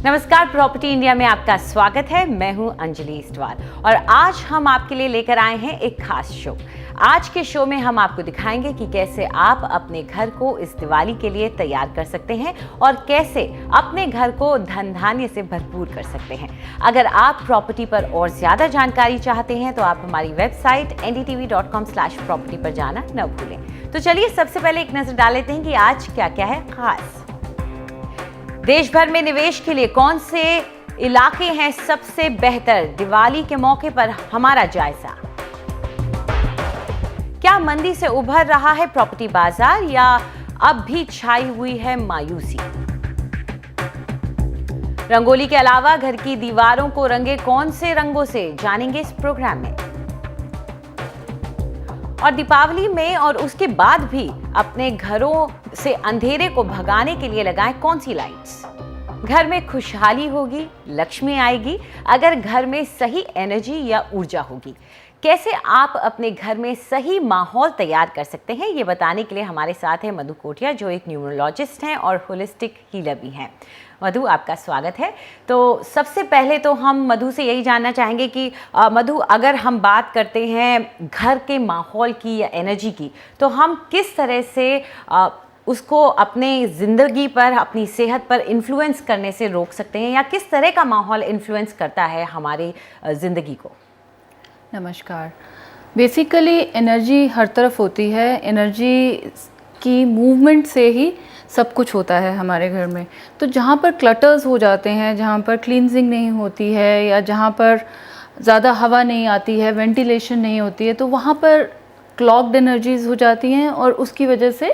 नमस्कार, property India में आपका स्वागत है। मैं हूं अंजलि इस्टवाल और आज हम आपके लिए लेकर आए हैं एक खास शो। आज के शो में हम आपको दिखाएंगे कि कैसे आप अपने घर को इस दिवाली के लिए तैयार कर सकते हैं और कैसे अपने घर को धन धान्य से भरपूर कर सकते हैं। अगर आप प्रॉपर्टी पर और ज्यादा जानकारी चाहते हैं तो आप हमारी वेबसाइट ndtv.com/property पर जाना न भूलें। तो चलिए सबसे पहले एक नजर डाल लेते हैं कि आज क्या क्या है खास। देश भर में निवेश के लिए कौन से इलाके हैं सबसे बेहतर, दिवाली के मौके पर हमारा जायजा। क्या मंदी से उभर रहा है प्रॉपर्टी बाजार या अब भी छाई हुई है मायूसी। रंगोली के अलावा घर की दीवारों को रंगे कौन से रंगों से, जानेंगे इस प्रोग्राम में। और दीपावली में और उसके बाद भी अपने घरों से अंधेरे को भगाने के लिए लगाएं कौन सी लाइट्स। घर में खुशहाली होगी, लक्ष्मी आएगी अगर घर में सही एनर्जी या ऊर्जा होगी। कैसे आप अपने घर में सही माहौल तैयार कर सकते हैं, ये बताने के लिए हमारे साथ है मधु कोटिया, जो एक न्यूमरोलॉजिस्ट हैं और होलिस्टिक हीलर भी हैं। मधु, आपका स्वागत है। तो सबसे पहले तो हम मधु से यही जानना चाहेंगे कि मधु, अगर हम बात करते हैं घर के माहौल की या एनर्जी की, तो हम किस तरह से उसको अपने ज़िंदगी पर, अपनी सेहत पर इन्फ्लुएंस करने से रोक सकते हैं, या किस तरह का माहौल इन्फ्लुएंस करता है हमारी ज़िंदगी को। नमस्कार। बेसिकली एनर्जी हर तरफ होती है। एनर्जी की मूवमेंट से ही सब कुछ होता है हमारे घर में। तो जहाँ पर क्लटर्स हो जाते हैं, जहाँ पर क्लींजिंग नहीं होती है या जहाँ पर ज़्यादा हवा नहीं आती है, वेंटिलेशन नहीं होती है, तो वहाँ पर क्लॉग्ड एनर्जीज़ हो जाती हैं और उसकी वजह से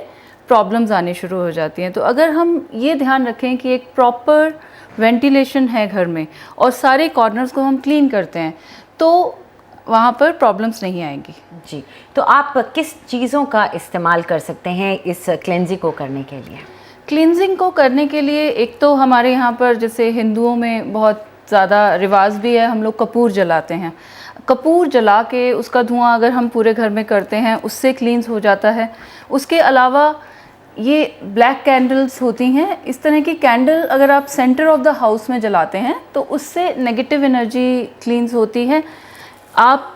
प्रॉब्लम्स आने शुरू हो जाती हैं। तो अगर हम ये ध्यान रखें कि एक प्रॉपर वेंटिलेशन है घर में और सारे कॉर्नर्स को हम क्लीन करते हैं, तो वहाँ पर प्रॉब्लम्स नहीं आएंगी। जी, तो आप किस चीज़ों का इस्तेमाल कर सकते हैं इस क्लेंजिंग को करने के लिए? क्लींजिंग को करने के लिए एक तो हमारे यहाँ पर जैसे हिंदुओं में बहुत ज़्यादा रिवाज भी है, हम लोग कपूर जलाते हैं। कपूर जला के उसका धुआं अगर हम पूरे घर में करते हैं, उससे क्लींस हो जाता है। उसके अलावा ये ब्लैक कैंडल्स होती हैं, इस तरह की कैंडल अगर आप सेंटर ऑफ द हाउस में जलाते हैं तो उससे नेगेटिव एनर्जी क्लींस होती है। आप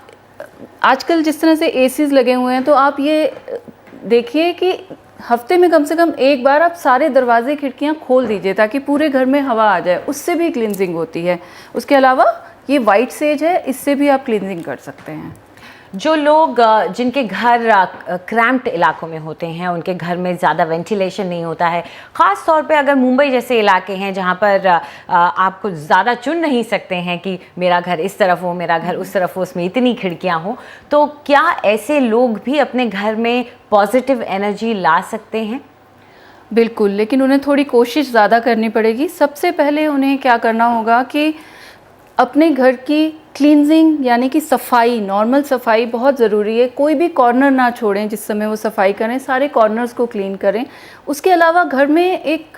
आजकल जिस तरह से एसीज लगे हुए हैं, तो आप ये देखिए कि हफ्ते में कम से कम एक बार आप सारे दरवाजे खिड़कियां खोल दीजिए ताकि पूरे घर में हवा आ जाए, उससे भी क्लींजिंग होती है। उसके अलावा ये वाइट सेज है, इससे भी आप क्लींजिंग कर सकते हैं। जो लोग जिनके घर क्रैम्प्ड इलाकों में होते हैं, उनके घर में ज़्यादा वेंटिलेशन नहीं होता है, ख़ास तौर पे अगर मुंबई जैसे इलाके हैं जहाँ पर आप कुछ ज़्यादा चुन नहीं सकते हैं कि मेरा घर इस तरफ हो, मेरा घर उस तरफ हो, उसमें इतनी खिड़कियाँ हों, तो क्या ऐसे लोग भी अपने घर में पॉजिटिव एनर्जी ला सकते हैं? बिल्कुल, लेकिन उन्हें थोड़ी कोशिश ज़्यादा करनी पड़ेगी। सबसे पहले उन्हें क्या करना होगा कि अपने घर की क्लींजिंग यानी कि सफाई, नॉर्मल सफाई बहुत ज़रूरी है। कोई भी कॉर्नर ना छोड़ें जिस समय वो सफाई करें, सारे कॉर्नर्स को क्लीन करें। उसके अलावा घर में एक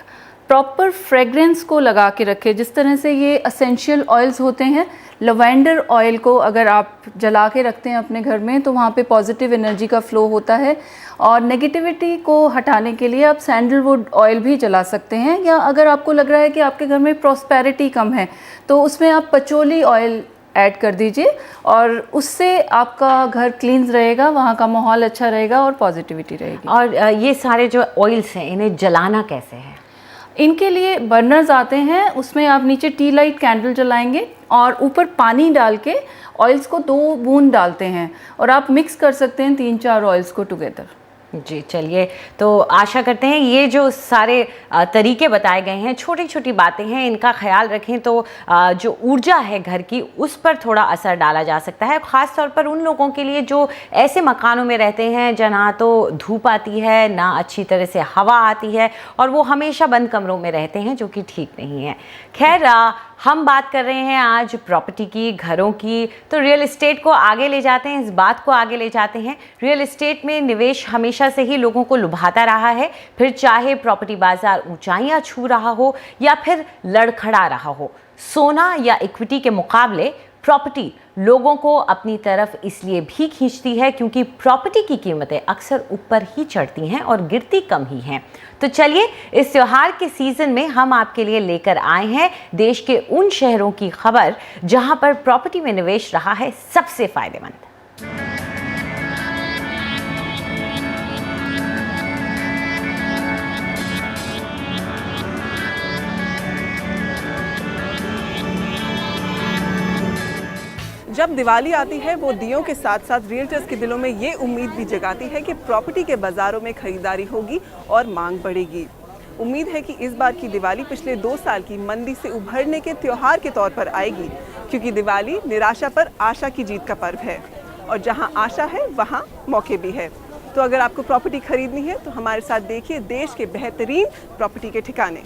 प्रॉपर फ्रेगरेंस को लगा के रखें, जिस तरह से ये एसेंशियल ऑयल्स होते हैं। लवेंडर ऑयल को अगर आप जला के रखते हैं अपने घर में, तो वहाँ पे पॉजिटिव एनर्जी का फ्लो होता है। और नेगेटिविटी को हटाने के लिए आप सैंडलवुड ऑयल भी जला सकते हैं, या अगर आपको लग रहा है कि आपके घर में प्रॉस्पेरिटी कम है तो उसमें आप पचोली ऑयल ऐड कर दीजिए और उससे आपका घर क्लीन्स रहेगा, वहाँ का माहौल अच्छा रहेगा और पॉजिटिविटी रहेगी। और ये सारे जो ऑयल्स हैं, इन्हें जलाना कैसे है? इनके लिए बर्नर्स आते हैं, उसमें आप नीचे टी लाइट कैंडल जलाएंगे और ऊपर पानी डाल के ऑयल्स को 2 बूंद डालते हैं और आप मिक्स कर सकते हैं 3-4 ऑयल्स को टुगेदर। जी, चलिए, तो आशा करते हैं ये जो सारे तरीके बताए गए हैं, छोटी छोटी बातें हैं, इनका ख्याल रखें तो जो ऊर्जा है घर की, उस पर थोड़ा असर डाला जा सकता है। ख़ास तौर पर उन लोगों के लिए जो ऐसे मकानों में रहते हैं जहाँ तो धूप आती है, ना अच्छी तरह से हवा आती है, और वो हमेशा बंद कमरों में रहते हैं, जो कि ठीक नहीं है। खैर, हम बात कर रहे हैं आज प्रॉपर्टी की, घरों की, तो रियल एस्टेट को आगे ले जाते हैं, इस बात को आगे ले जाते हैं। रियल एस्टेट में निवेश हमेशा से ही लोगों को लुभाता रहा है, फिर चाहे प्रॉपर्टी बाजार ऊंचाइयां छू रहा हो या फिर लड़खड़ा रहा हो। सोना या इक्विटी के मुकाबले प्रॉपर्टी लोगों को अपनी तरफ इसलिए भी खींचती है क्योंकि प्रॉपर्टी की कीमतें अक्सर ऊपर ही चढ़ती हैं और गिरती कम ही हैं। तो चलिए इस त्योहार के सीजन में हम आपके लिए लेकर आए हैं देश के उन शहरों की खबर जहां पर प्रॉपर्टी में निवेश रहा है सबसे फायदेमंद। जब दिवाली आती है वो दियों के साथ साथ रियल्टर्स के दिलों में ये उम्मीद भी जगाती है कि प्रॉपर्टी के बाज़ारों में खरीदारी होगी और मांग बढ़ेगी। उम्मीद है कि इस बार की दिवाली पिछले 2 साल की मंदी से उभरने के त्योहार के तौर पर आएगी, क्योंकि दिवाली निराशा पर आशा की जीत का पर्व है और जहां आशा है वहां मौके भी है। तो अगर आपको प्रॉपर्टी खरीदनी है तो हमारे साथ देखिए देश के बेहतरीन प्रॉपर्टी के ठिकाने।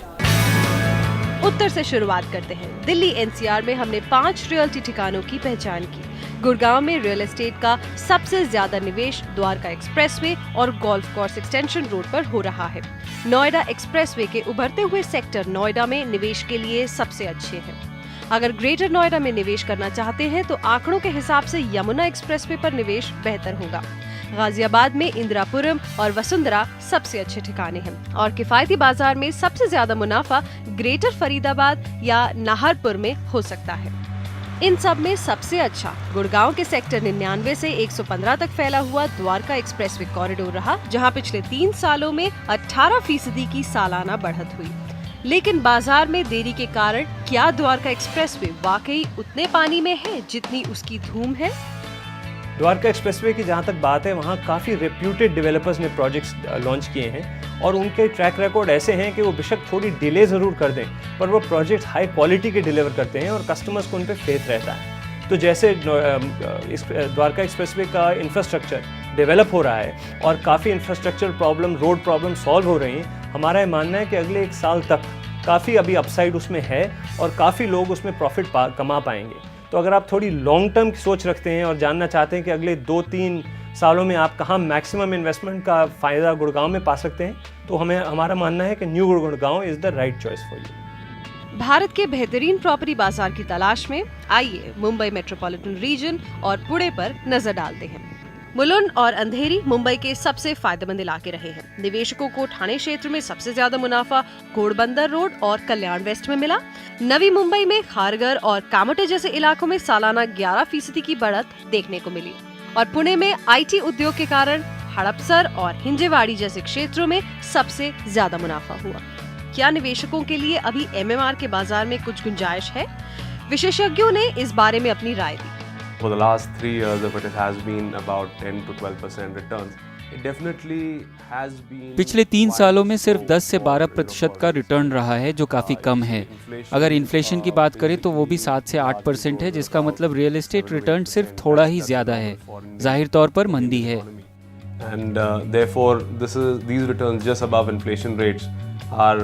उत्तर से शुरुआत करते हैं। दिल्ली एनसीआर में हमने 5 रियल्टी ठिकानों की पहचान की। गुड़गांव में रियल एस्टेट का सबसे ज्यादा निवेश द्वारका एक्सप्रेसवे और गोल्फ कोर्स एक्सटेंशन रोड पर हो रहा है। नोएडा एक्सप्रेसवे के उभरते हुए सेक्टर नोएडा में निवेश के लिए सबसे अच्छे हैं। अगर ग्रेटर नोएडा में निवेश करना चाहते हैं तो आंकड़ों के हिसाब से यमुना एक्सप्रेसवे पर निवेश बेहतर होगा। गाजियाबाद में इंदिरापुरम और वसुंधरा सबसे अच्छे ठिकाने हैं और किफायती बाजार में सबसे ज्यादा मुनाफा ग्रेटर फरीदाबाद या नाहरपुर में हो सकता है। इन सब में सबसे अच्छा गुड़गांव के सेक्टर 99 से 115 तक फैला हुआ द्वारका एक्सप्रेसवे कॉरिडोर रहा, जहां पिछले 3 सालों में 18% की सालाना बढ़त हुई। लेकिन बाजार में देरी के कारण क्या द्वारका एक्सप्रेसवे वाकई उतने पानी में है जितनी उसकी धूम है? द्वारका एक्सप्रेसवे की जहाँ तक बात है, वहाँ काफ़ी रेप्यूटेड डेवलपर्स ने प्रोजेक्ट्स लॉन्च किए हैं और उनके ट्रैक रिकॉर्ड ऐसे हैं कि वो बेशक थोड़ी डिले ज़रूर कर दें पर वो प्रोजेक्ट्स हाई क्वालिटी के डिलीवर करते हैं और कस्टमर्स को उन पर फेथ रहता है। तो जैसे द्वारका एक्सप्रेसवे का इंफ्रास्ट्रक्चर डेवलप हो रहा है और काफ़ी infrastructure problem, road problem solve हो रही हैं, हमारा ये मानना है कि अगले 1 साल तक काफ़ी अभी अपसाइड उसमें है और काफ़ी लोग उसमें प्रॉफिट कमा पाएंगे। तो अगर आप थोड़ी लॉन्ग टर्म की सोच रखते हैं और जानना चाहते हैं कि अगले 2-3 सालों में आप कहाँ मैक्सिमम इन्वेस्टमेंट का फ़ायदा गुड़गांव में पा सकते हैं, तो हमारा मानना है कि new Gurgaon is the right choice for you. Bharat के बेहतरीन प्रॉपर्टी बाजार की तलाश में आइए मुंबई मेट्रोपॉलिटन रीजन और पुणे पर नजर डालते हैं। मुलुंड और अंधेरी मुंबई के सबसे फायदेमंद इलाके रहे हैं। निवेशकों को ठाणे क्षेत्र में सबसे ज्यादा मुनाफा घोड़बंदर रोड और कल्याण वेस्ट में मिला। नवी मुंबई में खारघर और कामोटे जैसे इलाकों में सालाना 11% की बढ़त देखने को मिली और पुणे में आईटी उद्योग के कारण हड़पसर और हिंजेवाड़ी जैसे क्षेत्रों में सबसे ज्यादा मुनाफा हुआ। क्या निवेशकों के लिए अभी एमएमआर के बाजार में कुछ गुंजाइश है? विशेषज्ञों ने इस बारे में अपनी राय दी। For the last 3 years, if it has been about 10 to 12% returns, it definitely has been. पिछले 3 सालों में सिर्फ 10 से 12% का रिटर्न रहा है, जो काफ़ी कम है। अगर इन्फ्लेशन की बात करें तो वो भी 7 से 8% है, जिसका मतलब रियल एस्टेट रिटर्न सिर्फ थोड़ा ही ज़्यादा है। जाहिर तौर पर मंदी है। And therefore, these returns just above inflation rates are,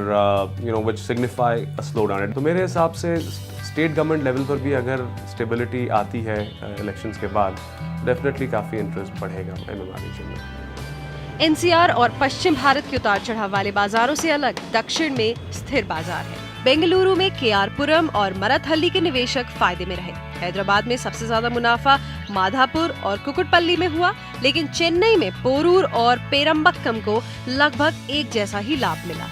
which signify a slowdown. तो मेरे हिसाब से स्टेट गवर्नमेंट लेवल पर भी अगर स्टेबिलिटी आती है इलेक्शंस के बाद, डेफिनेटली काफ़ी इंटरेस्ट बढ़ेगा एमएमआर रीजन में। एनसीआर और पश्चिम भारत के उतार चढ़ाव वाले बाजारों से अलग दक्षिण में स्थिर बाजार है। बेंगलुरु में केआरपुरम और मरथहल्ली के निवेशक फायदे में रहे। हैदराबाद में सबसे ज्यादा मुनाफा माधापुर और कुकुटपल्ली में हुआ, लेकिन चेन्नई में पोरूर और पेरम्बक्कम को लगभग एक जैसा ही लाभ मिला।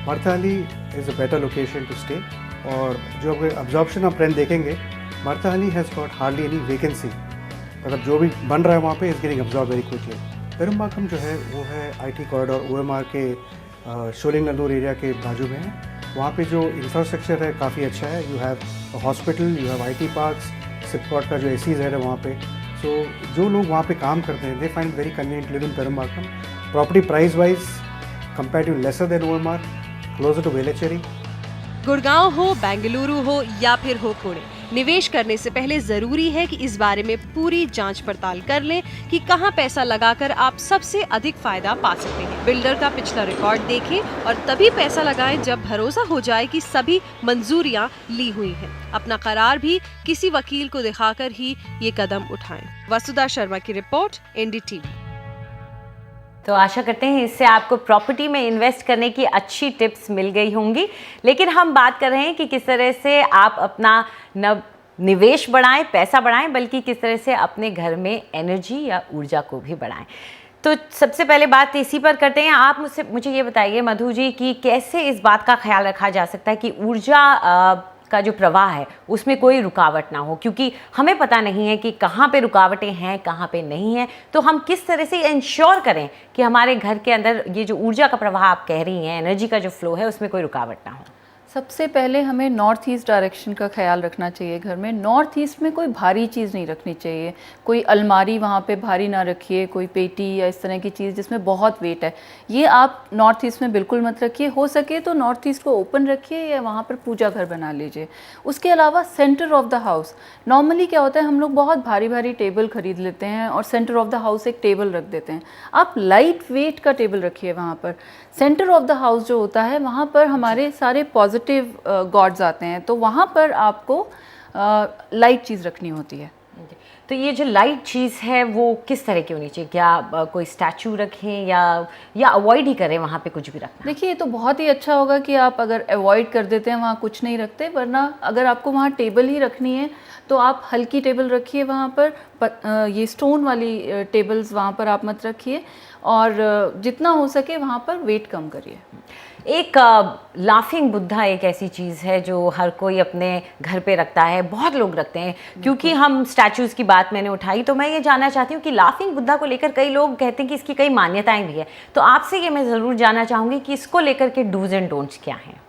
Marathahalli is a better location to stay और जो अब्जॉर्प्शन आप रेंट देखेंगे, Marathahalli has got hardly any vacancy, मतलब जो भी बन रहा है वहाँ पे is getting absorb very quickly. Perambakkam जो है वो है आईटी कॉरिडोर ओएमआर के शोलिंगनल्लूर एरिया के बाजू में है। वहाँ पे जो इंफ्रास्ट्रक्चर है काफ़ी अच्छा है। You have hospital, you have IT parks, SIPCOT का जो एसीज है वहाँ पे। सो जो लोग वहाँ पे काम करते हैं, they find very convenient live in Perambakkam. Property price wise comparative lesser than OMR, closer to Velachery. Gurgaon हो, बेंगलुरु हो या फिर हो पुणे, निवेश करने से पहले जरूरी है कि इस बारे में पूरी जांच पड़ताल कर लें कि कहां पैसा लगाकर आप सबसे अधिक फायदा पा सकते हैं। बिल्डर का पिछला रिकॉर्ड देखें और तभी पैसा लगाएं जब भरोसा हो जाए कि सभी मंजूरियां ली हुई हैं। अपना करार भी किसी वकील को दिखाकर ही ये कदम उठाएं। वसुधा शर्मा की रिपोर्ट, एनडीटीवी। तो आशा करते हैं इससे आपको प्रॉपर्टी में इन्वेस्ट करने की अच्छी टिप्स मिल गई होंगी। लेकिन हम बात कर रहे हैं कि किस तरह से आप अपना निवेश बढ़ाएं, पैसा बढ़ाएं, बल्कि किस तरह से अपने घर में एनर्जी या ऊर्जा को भी बढ़ाएं। तो सबसे पहले बात इसी पर करते हैं। आप मुझे ये बताइए मधु जी कि कैसे इस बात का ख्याल रखा जा सकता है कि ऊर्जा का जो प्रवाह है उसमें कोई रुकावट ना हो, क्योंकि हमें पता नहीं है कि कहाँ पे रुकावटें हैं, कहाँ पे नहीं हैं। तो हम किस तरह से इंश्योर करें कि हमारे घर के अंदर ये जो ऊर्जा का प्रवाह आप कह रही हैं, एनर्जी का जो फ्लो है, उसमें कोई रुकावट ना हो? सबसे पहले हमें नॉर्थ ईस्ट डायरेक्शन का ख्याल रखना चाहिए घर में। नॉर्थ ईस्ट में कोई भारी चीज़ नहीं रखनी चाहिए, कोई अलमारी वहाँ पे भारी ना रखिए, कोई पेटी या इस तरह की चीज़ जिसमें बहुत वेट है, ये आप नॉर्थ ईस्ट में बिल्कुल मत रखिए। हो सके तो नॉर्थ ईस्ट को ओपन रखिए या वहाँ पर पूजा घर बना लीजिए। उसके अलावा centre of the house, normally क्या होता है हम लोग बहुत भारी भारी टेबल खरीद लेते हैं और सेंटर ऑफ द हाउस एक टेबल रख देते हैं। आप लाइट वेट का टेबल रखिए वहाँ पर। सेंटर ऑफ द हाउस जो होता है वहाँ पर हमारे सारे पॉजिटिव गॉड्स आते हैं, तो वहाँ पर आपको लाइट चीज़ रखनी होती है। तो ये जो लाइट चीज़ है वो किस तरह की होनी चाहिए? क्या कोई स्टैचू रखें या अवॉइड ही करें वहाँ पे कुछ भी रखना? देखिए, ये तो बहुत ही अच्छा होगा कि आप अगर अवॉइड कर देते हैं, वहाँ कुछ नहीं रखते, वरना अगर आपको वहाँ टेबल ही रखनी है तो आप हल्की टेबल रखिए वहाँ पर। ये स्टोन वाली टेबल्स वहाँ पर आप मत रखिए, और जितना हो सके वहाँ पर वेट कम करिए। एक लाफिंग बुद्धा एक ऐसी चीज़ है जो हर कोई अपने घर पे रखता है, बहुत लोग रखते हैं। क्योंकि हम स्टैचूज़ की बात मैंने उठाई तो मैं ये जानना चाहती हूँ कि लाफिंग बुद्धा को लेकर कई लोग कहते हैं कि इसकी कई मान्यताएं भी है। तो आपसे ये मैं ज़रूर जानना चाहूँगी कि इसको लेकर के डूज एंड डोंट्स क्या हैं?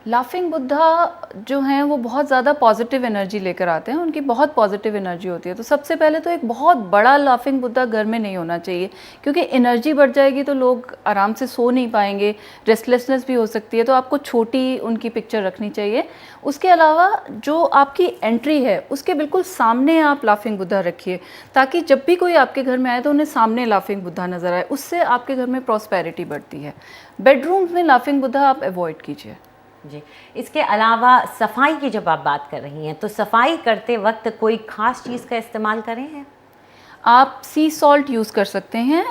लाफिंग बुद्धा जो हैं वो बहुत ज़्यादा पॉजिटिव एनर्जी लेकर आते हैं, उनकी बहुत पॉजिटिव एनर्जी होती है। तो सबसे पहले तो एक बहुत बड़ा लाफिंग बुद्धा घर में नहीं होना चाहिए, क्योंकि एनर्जी बढ़ जाएगी तो लोग आराम से सो नहीं पाएंगे, रेस्टलेसनेस भी हो सकती है। तो आपको छोटी उनकी पिक्चर रखनी चाहिए। उसके अलावा जो आपकी एंट्री है उसके बिल्कुल सामने आप लाफिंग बुद्धा रखिए, ताकि जब भी कोई आपके घर में आए तो उन्हें सामने लाफिंग बुद्धा नज़र आए। उससे आपके घर में प्रॉस्पेरिटी बढ़ती है। बेडरूम्स में लाफिंग बुद्धा आप अवॉइड कीजिए। जी, इसके अलावा सफाई की जब आप बात कर रही हैं तो सफाई करते वक्त कोई ख़ास चीज़ का इस्तेमाल करें हैं? आप सी सॉल्ट यूज़ कर सकते हैं,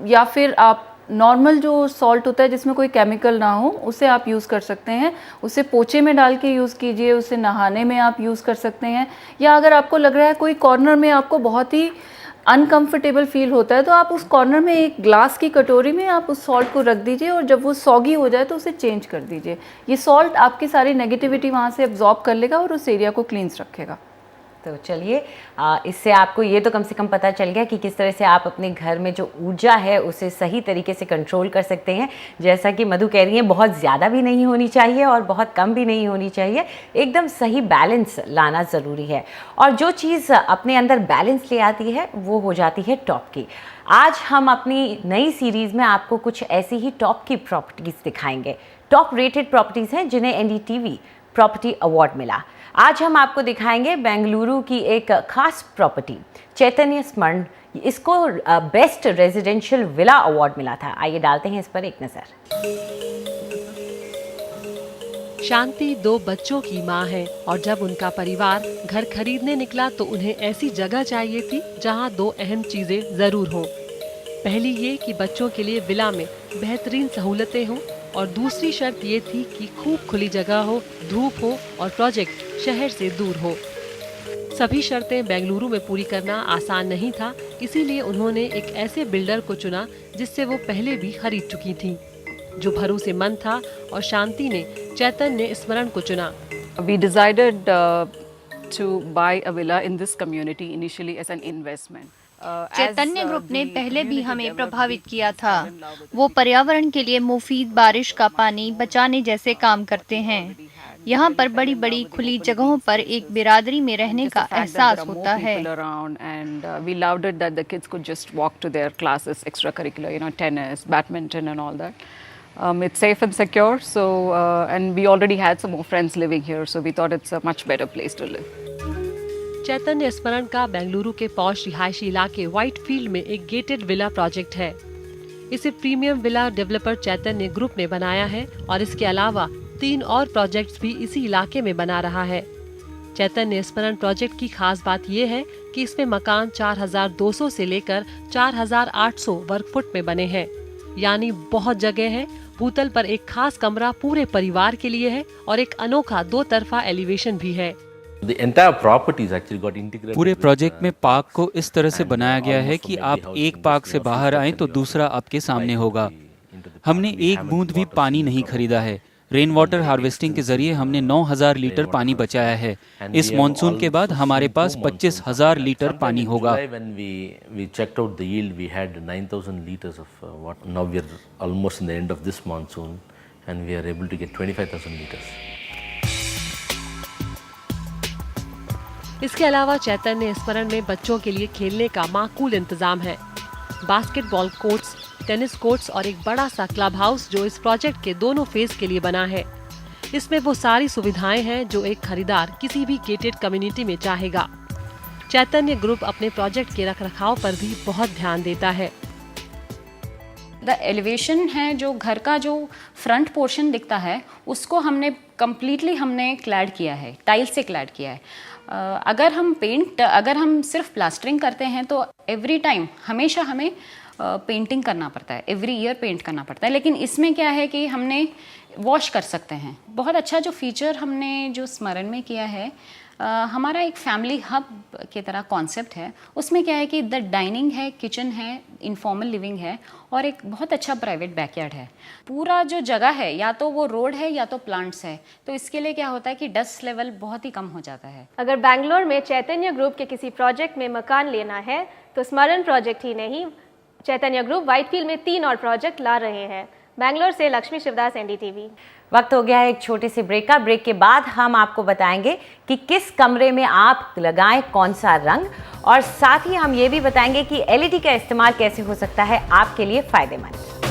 या फिर आप नॉर्मल जो सॉल्ट होता है जिसमें कोई केमिकल ना हो उसे आप यूज़ कर सकते हैं। उसे पोछे में डाल के यूज़ कीजिए, उसे नहाने में आप यूज़ कर सकते हैं। या अगर आपको लग रहा है कोई कॉर्नर में आपको बहुत ही अनकंफर्टेबल फील होता है तो आप उस कॉर्नर में एक ग्लास की कटोरी में आप उस सॉल्ट को रख दीजिए, और जब वो सॉगी हो जाए तो उसे चेंज कर दीजिए। ये सॉल्ट आपकी सारी नेगेटिविटी वहाँ से एब्जॉर्ब कर लेगा और उस एरिया को क्लींस रखेगा। तो चलिए, इससे आपको ये तो कम से कम पता चल गया कि किस तरह से आप अपने घर में जो ऊर्जा है उसे सही तरीके से कंट्रोल कर सकते हैं। जैसा कि मधु कह रही हैं, बहुत ज़्यादा भी नहीं होनी चाहिए और बहुत कम भी नहीं होनी चाहिए, एकदम सही बैलेंस लाना ज़रूरी है। और जो चीज़ अपने अंदर बैलेंस ले आती है वो हो जाती है टॉप की। आज हम अपनी नई सीरीज़ में आपको कुछ ऐसी ही टॉप की प्रॉपर्टीज़ दिखाएंगे। टॉप रेटेड प्रॉपर्टीज़ हैं जिन्हें NDTV प्रॉपर्टी अवार्ड मिला। आज हम आपको दिखाएंगे बेंगलुरु की एक खास प्रॉपर्टी चैतन्य स्मरण। इसको बेस्ट रेजिडेंशियल विला अवार्ड मिला था। आइए डालते हैं इस पर एक नज़र। शांति 2 बच्चों की मां है और जब उनका परिवार घर खरीदने निकला तो उन्हें ऐसी जगह चाहिए थी जहां 2 अहम चीजें जरूर हों। पहली ये कि बच्चों के लिए विला में बेहतरीन सहूलतें हों, और दूसरी शर्त ये थी कि खूब खुली जगह हो, धूप हो और प्रोजेक्ट शहर से दूर हो। सभी शर्तें बेंगलुरु में पूरी करना आसान नहीं था, इसीलिए उन्होंने एक ऐसे बिल्डर को चुना जिससे वो पहले भी खरीद चुकी थीं, जो भरोसेमंद था, और शांति ने चैतन्य स्मरण को चुना। We decided to buy a villa in this community initially as an investment. Chaitanya group ने पहले भी हमें प्रभावित किया था। वो पर्यावरण के लिए मुफीद बारिश का पानी बचाने जैसे काम करते हैं। यहाँ पर बड़ी बड़ी खुली जगहों पर एक बिरादरी में रहने का एहसास होता है। And we loved it that the kids could just walk to their classes, extracurricular, tennis, badminton and all that. It's safe and secure, so and we already had some more friends living here, so we thought it's a much better place to live. चैतन्य स्मरण का बेंगलुरु के posh रिहायशी इलाके white field में एक gated villa project है। इसे premium villa developer चैतन्य group ने बनाया है और इसके अलावा 3 और प्रोजेक्ट्स भी इसी इलाके में बना रहा है। चैतन्य स्मरण प्रोजेक्ट की खास बात यह है कि इसमें मकान 4200 से लेकर 4800 वर्ग फुट में बने हैं, यानी बहुत जगह है। भूतल पर एक खास कमरा पूरे परिवार के लिए है और एक अनोखा 2 तरफा एलिवेशन भी है। The entire properties actually got integrated. पूरे प्रोजेक्ट में पार्क को इस तरह से बनाया गया है कि आप एक पार्क से बाहर आएं तो दूसरा आपके सामने होगा। हमने एक बूंद भी पानी नहीं खरीदा है। रेन वाटर हार्वेस्टिंग के जरिए हमने 9,000 लीटर पानी बचाया है। इस मॉनसून के बाद हमारे पास 25,000 लीटर पानी होगा। When we checked out the yield, we had 9,000 liters of water. Now we are almost in the end of this monsoon, and we are able to get 25,000 liters. इसके अलावा चैतन्य स्मरण में बच्चों के लिए खेलने का माकूल इंतजाम है। बास्केटबॉल कोर्ट्स, टेनिस कोर्ट्स और एक बड़ा सा क्लब हाउस जो इस प्रोजेक्ट के दोनों फेज के लिए बना है। इसमें वो सारी सुविधाएं हैं जो एक खरीदार किसी भी गेटेड कम्युनिटी में चाहेगा। चैतन्य ग्रुप अपने प्रोजेक्ट के रखरखाव पर भी बहुत ध्यान देता है। द एलिवेशन है, जो घर का जो फ्रंट पोर्शन दिखता है उसको हमने कम्प्लीटली क्लैड किया है, टाइल से क्लैड किया है। अगर हम सिर्फ प्लास्टरिंग करते हैं तो एवरी टाइम हमेशा हमें पेंटिंग करना पड़ता है, एवरी ईयर पेंट करना पड़ता है। लेकिन इसमें क्या है कि हमने वॉश कर सकते हैं। बहुत अच्छा जो फीचर हमने जो स्मरण में किया है, हमारा एक फैमिली हब की तरह कॉन्सेप्ट है। उसमें क्या है कि द डाइनिंग है, किचन है, इनफॉर्मल लिविंग है और एक बहुत अच्छा प्राइवेट बैकयार्ड है। पूरा जो जगह है या तो वो रोड है या तो प्लांट्स है, तो इसके लिए क्या होता है कि डस्ट लेवल बहुत ही कम हो जाता है। अगर बेंगलोर में चैतन्य ग्रुप के किसी प्रोजेक्ट में मकान लेना है तो स्मरण प्रोजेक्ट ही नहीं, चैतन्य ग्रुप व्हाइटफील्ड में 3 और प्रोजेक्ट ला रहे हैं। बेंगलोर से लक्ष्मी शिवदास, NDTV। वक्त हो गया है एक छोटे से ब्रेक का। ब्रेक के बाद हम आपको बताएंगे कि किस कमरे में आप लगाएं कौन सा रंग, और साथ ही हम ये भी बताएंगे कि LED का इस्तेमाल कैसे हो सकता है आपके लिए फायदेमंद।